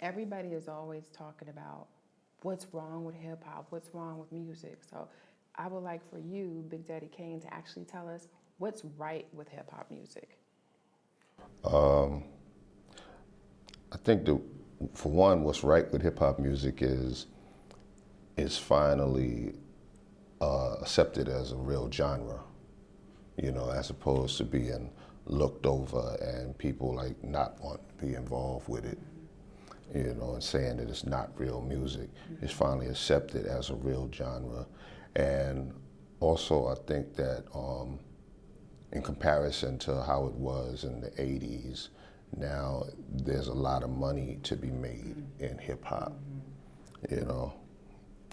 everybody is always talking about what's wrong with hip hop, what's wrong with music. So I would like for you, Big Daddy Kane, to actually tell us what's right with hip hop music. I think for one, what's right with hip hop music is finally accepted as a real genre, you know, as opposed to being looked over and people like not want to be involved with it, you know, and saying that it's not real music. It's finally accepted as a real genre. And also I think that in comparison to how it was in the 80s, now there's a lot of money to be made in hip hop, you know.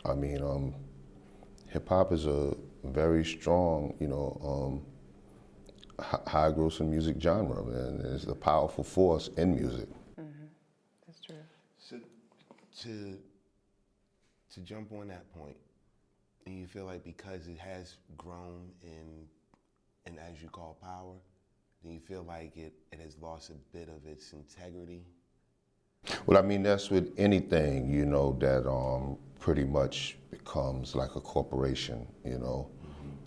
I mean, hip hop is a very strong, you know, high grossing music genre, and it's a powerful force in music. That's true. So to jump on that point, do you feel like because it has grown in as you call power, do you feel like it has lost a bit of its integrity? Well, I mean, that's with anything, you know, that pretty much becomes like a corporation, you know.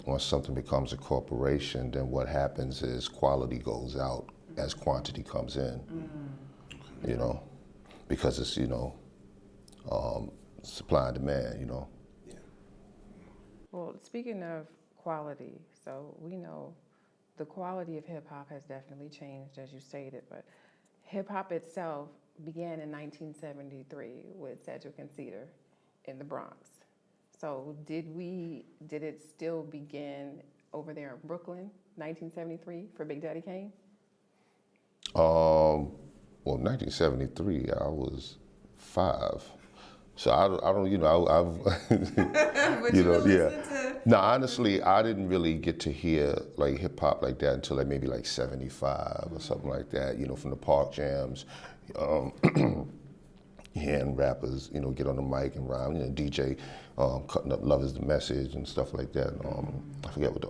Once something becomes a corporation, then what happens is quality goes out as quantity comes in, you know, because it's, you know, supply and demand, you know. Yeah. Well, speaking of quality, so we know the quality of hip hop has definitely changed, as you stated, but hip hop itself began in 1973 with Cedric and Cedar in the Bronx. So did it still begin over there in Brooklyn, 1973 for Big Daddy Kane? Well, 1973, I was 5. So I don't, you know, I've, you know, yeah. No, honestly, I didn't really get to hear like hip hop like that until like maybe like 75 or something like that, you know, from the park jams. Hearing rappers, you know, get on the mic and rhyme, you know, DJ cutting up "Love Is the Message" and stuff like that. I forget what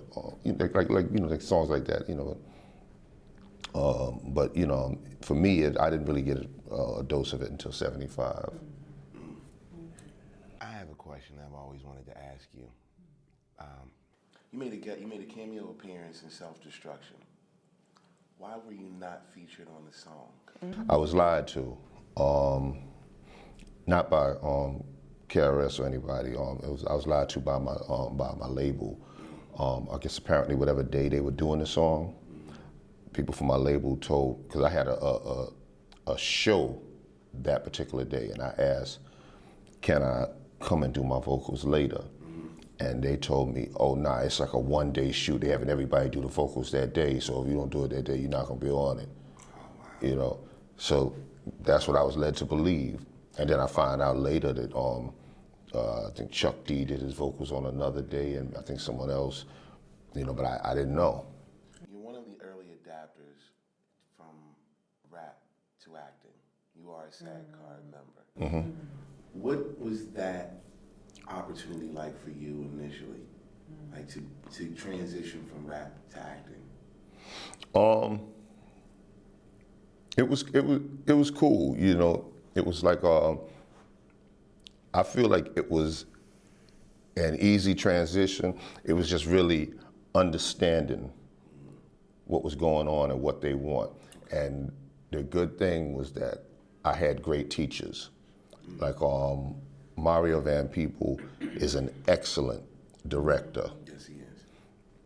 like songs like that, you know. But you know, for me, I didn't really get a dose of it until 75. I have a question I've always wanted to ask you. You made a cameo appearance in Self-Destruction. Why were you not featured on the song? I was lied to. Not by D.R.E.S or anybody. I was lied to by my label. I guess apparently whatever day they were doing the song, people from my label told, because I had a show that particular day, and I asked, can I come and do my vocals later? And they told me, oh nah, it's like a one-day shoot. They having everybody do the vocals that day, so if you don't do it that day, you're not gonna be on it. Oh, wow. You know, so that's what I was led to believe. And then I find out later that I think Chuck D did his vocals on another day, and I think someone else, you know, but I didn't know. You're one of the early adapters from rap to acting. You are a SAG card member. What was that opportunity like for you initially, like to transition from rap to acting? It was cool, you know. It was like, I feel like it was an easy transition. It was just really understanding what was going on and what they want. And the good thing was that I had great teachers. Like Mario Van Peebles is an excellent director. Yes, he is.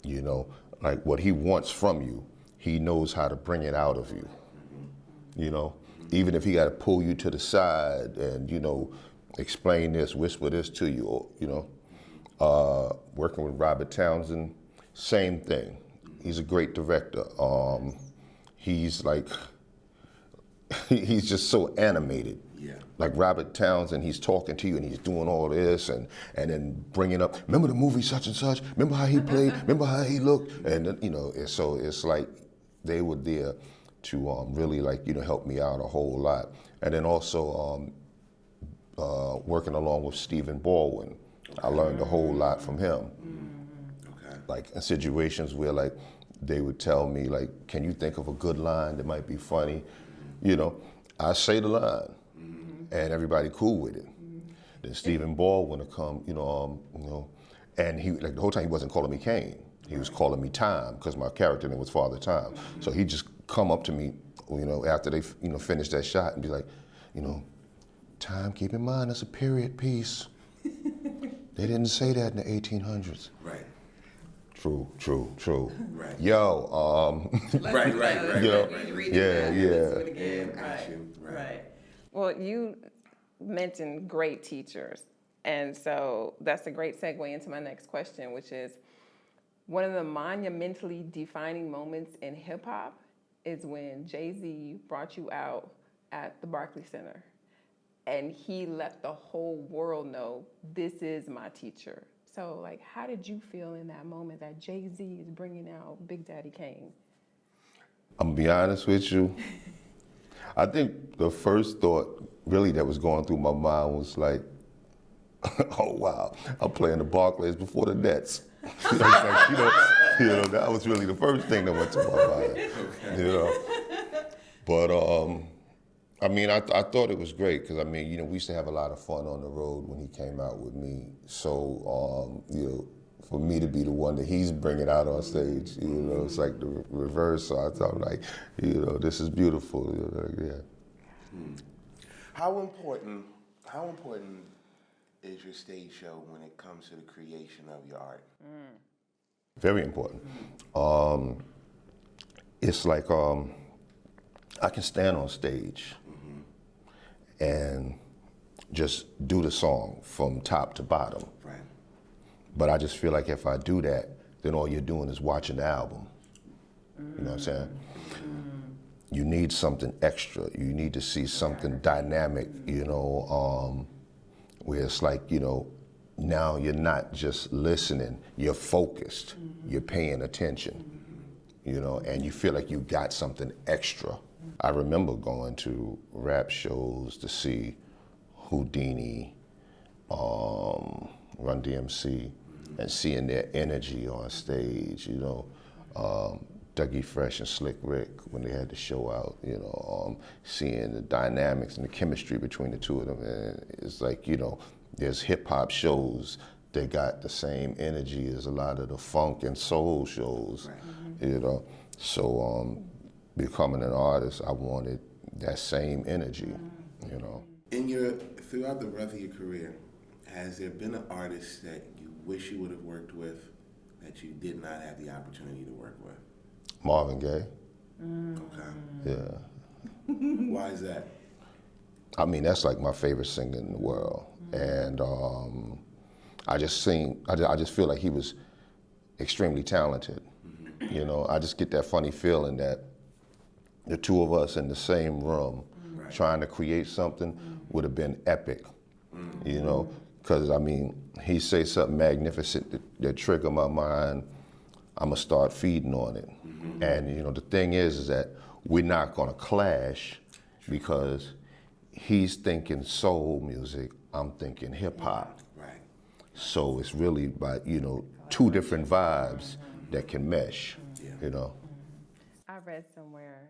You know, like what he wants from you, he knows how to bring it out of you, you know? Even if he got to pull you to the side and, you know, explain this, whisper this to you, or, you know. Working with Robert Townsend, same thing. He's a great director. He's like, he's just so animated. Yeah. Like Robert Townsend, he's talking to you and he's doing all this and then bringing up, remember the movie such and such? Remember how he played? Remember how he looked? And, you know, and so it's like they were there to really, like, you know, help me out a whole lot. And then also working along with Stephen Baldwin, I learned a whole lot from him. Okay. Like in situations where like they would tell me like, can you think of a good line that might be funny? You know, I say the line. and everybody cool with it. Then Stephen Baldwin would come, and he like the whole time he wasn't calling me Kane. He was calling me Time because my character name was Father Time. So he'd just come up to me, after they finished that shot and be like, Time, keep in mind that's a period piece. They didn't say that in the 1800s. Right. True. Right. Yo, Right. Right. Well, you mentioned great teachers. And so that's a great segue into my next question, which is one of the monumentally defining moments in hip hop is when Jay-Z brought you out at the Barclays Center. And he let the whole world know, this is my teacher. So, like, how did you feel in that moment that Jay-Z is bringing out Big Daddy Kane? I'm gonna be honest with you. I think the first thought really that was going through my mind was like, oh wow, I'm playing the Barclays before the Nets. That was really the first thing that went to my mind. But I thought it was great because we used to have a lot of fun on the road when he came out with me. So for me to be the one that he's bringing out on stage, it's like the reverse. So I thought this is beautiful. How important is your stage show when it comes to the creation of your art? Very important. It's like I can stand on stage and just do the song from top to bottom. Right. But I just feel like if I do that, then all you're doing is watching the album. You know what I'm saying? You need something extra. You need to see something dynamic, where it's like, now you're not just listening, you're focused, you're paying attention, and you feel like you got something extra. I remember going to rap shows to see Houdini, Run DMC, and seeing their energy on stage, Dougie Fresh and Slick Rick when they had the show out, seeing the dynamics and the chemistry between the two of them. And it's like, there's hip hop shows that got the same energy as a lot of the funk and soul shows, So becoming an artist, I wanted that same energy, Throughout the breadth of your career, has there been an artist that you wish you would have worked with that you did not have the opportunity to work with? Marvin Gaye. Okay. Yeah. Why is that? That's like my favorite singer in the world. And I just feel like he was extremely talented. I just get that funny feeling that the two of us in the same room trying to create something would have been epic, because he say something magnificent that trigger my mind, I'm gonna start feeding on it. And the thing is that we're not gonna clash because he's thinking soul music, I'm thinking hip hop. Right. So it's really about, two different vibes that can mesh, I read somewhere,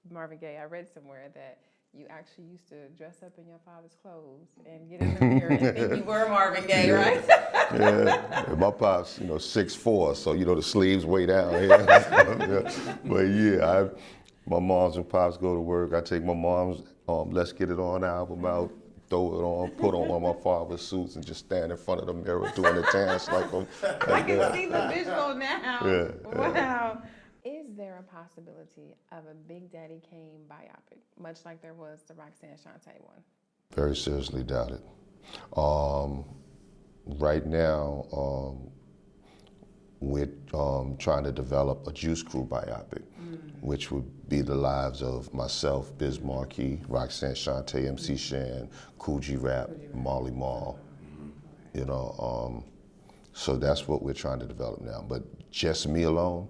Marvin Gaye, I read somewhere that you actually used to dress up in your father's clothes and get in the mirror and think you were Marvin Gaye, right? Yeah, my pop's 6'4", so the sleeves way down here. But my moms and pops go to work. I take my mom's Let's Get It On album out, throw it on, put on one of my father's suits, and just stand in front of the mirror doing the dance like I can see the visual now. Yeah. Wow. Is there a possibility of a Big Daddy Kane biopic, much like there was the Roxanne Shante one? Very seriously doubt it. Right now, we're trying to develop a Juice Crew biopic, which would be the lives of myself, Biz Markie, Roxanne Shante, MC Shan, Kool G Rap, Marley Marl. So that's what we're trying to develop now. But just me alone,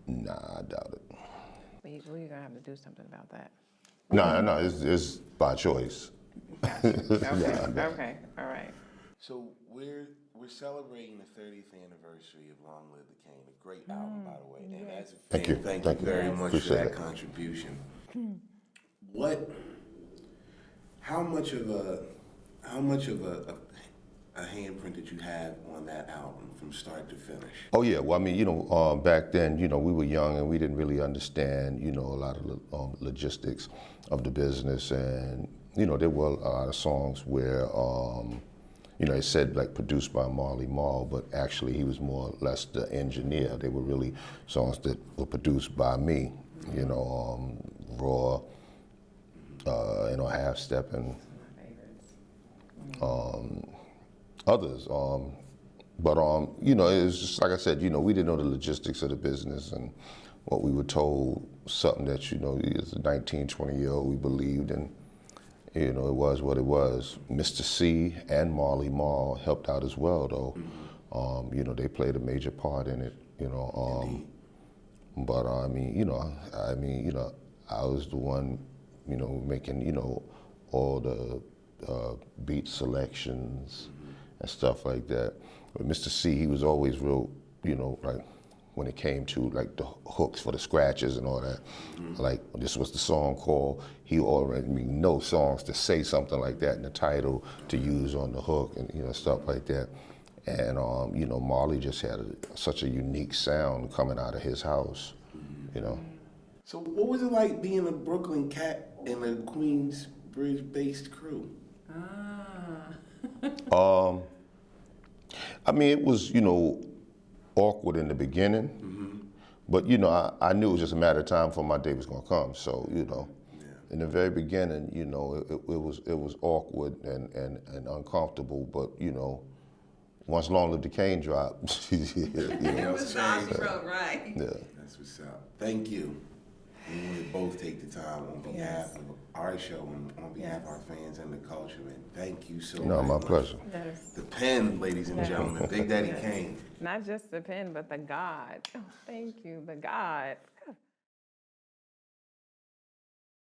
nah, I doubt it. We're gonna have to do something about that. No, it's by choice. Okay, all right. So we're celebrating the 30th anniversary of Long Live the Kane, a great album, by the way. And as a fan, thank you very much for that contribution. What How much of a handprint did you have on that album from start to finish? Oh yeah, well I mean, back then, we were young and we didn't really understand, a lot of the logistics of the business, and there were a lot of songs where, it said like produced by Marley Marl, but actually he was more or less the engineer. They were really songs that were produced by me, Raw, Half Step and others. But it was just like I said, we didn't know the logistics of the business, and what we were told, something that, as a 19, 20-year-old, we believed, and it was what it was. Mr. C and Marley Marl helped out as well, though. They played a major part in it, But I was the one, making, all the beat selections and stuff like that. But Mr. C, he was always real, like when it came to like the hooks for the scratches and all that. Like this was the song called, he already know songs to say something like that in the title to use on the hook and stuff like that. And Marley just had such a unique sound coming out of his house, So what was it like being a Brooklyn cat in a Queensbridge-based crew? I mean, it was, awkward in the beginning, but, I knew it was just a matter of time before my day was gonna come. So, in the very beginning, it was awkward and uncomfortable, but, once Long Live the Kane dropped, It was natural, right? Yeah. That's what's up. Thank you. We want to both take the time on behalf of our show and on behalf of our fans and the culture. And thank you so much. No, my pleasure. Yes. The pen, ladies and gentlemen, Big Daddy Kane. Not just the pen, but the God. Oh, thank you, the God.